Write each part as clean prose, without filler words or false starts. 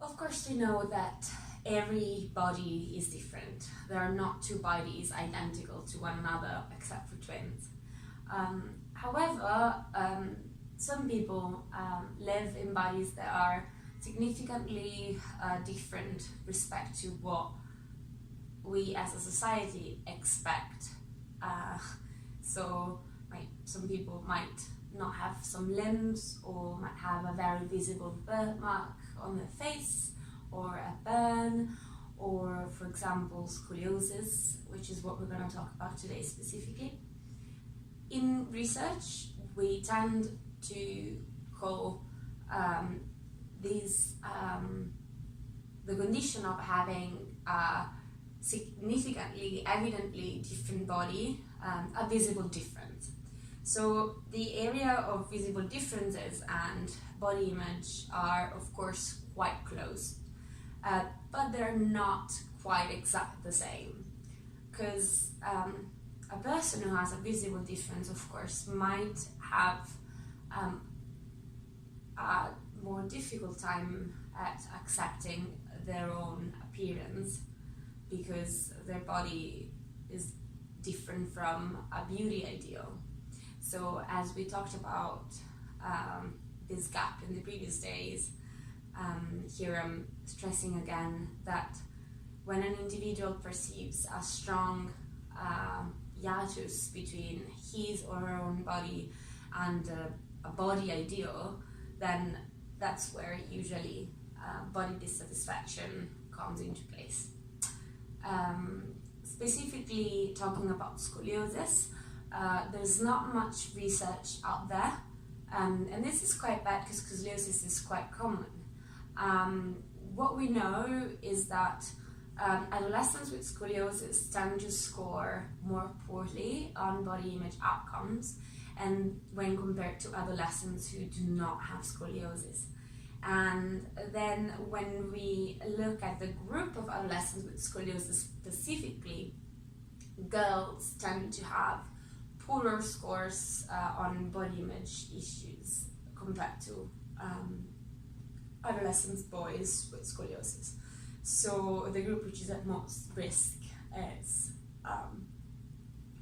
Of course, we know that every body is different. There are not two bodies identical to one another except for twins. However, some people live in bodies that are significantly different respect to what we as a society expect. Some people might not have some limbs, or might have a very visible birthmark on their face, or a burn, or for example scoliosis, which is what we're going to talk about today specifically. In research, we tend to call the condition of having a significantly, evidently different body a visible difference. So the area of visible differences and body image are of course quite close, but they're not quite exactly the same, because a person who has a visible difference, of course, might have a more difficult time at accepting their own appearance, because their body is different from a beauty ideal. So as we talked about this gap in the previous days, here I'm stressing again that when an individual perceives a strong hiatus between his or her own body and a body ideal, then that's where usually body dissatisfaction comes into place. Specifically talking about scoliosis, there's not much research out there, and this is quite bad because scoliosis is quite common. What we know is that adolescents with scoliosis tend to score more poorly on body image outcomes, and when compared to adolescents who do not have scoliosis. And then when we look at the group of adolescents with scoliosis specifically, girls tend to have poorer scores on body image issues compared to adolescent boys with scoliosis. So the group which is at most risk is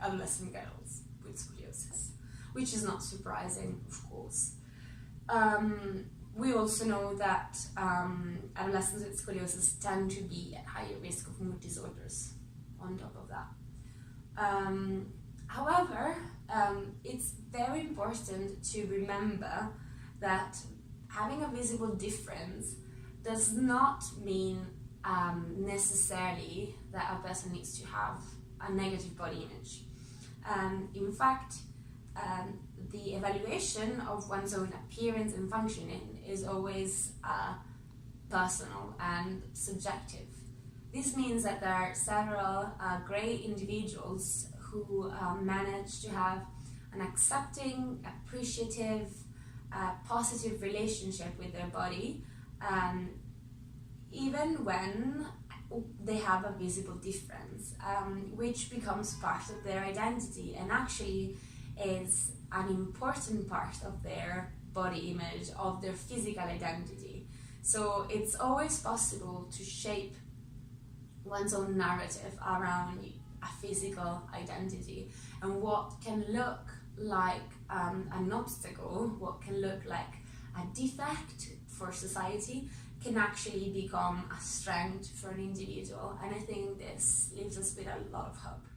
adolescent girls with scoliosis, which is not surprising, of course. We also know that adolescents with scoliosis tend to be at higher risk of mood disorders on top of that. However, it's very important to remember that having a visible difference does not mean necessarily that a person needs to have a negative body image. In fact, the evaluation of one's own appearance and functioning is always personal and subjective. This means that there are several great individuals who manage to have an accepting, appreciative, positive relationship with their body, even when they have a visible difference, which becomes part of their identity and actually is an important part of their body image, of their physical identity. So it's always possible to shape one's own narrative around a physical identity, and what can look like an obstacle, what can look like a defect for society, can actually become a strength for an individual, and I think this leaves us with a lot of hope.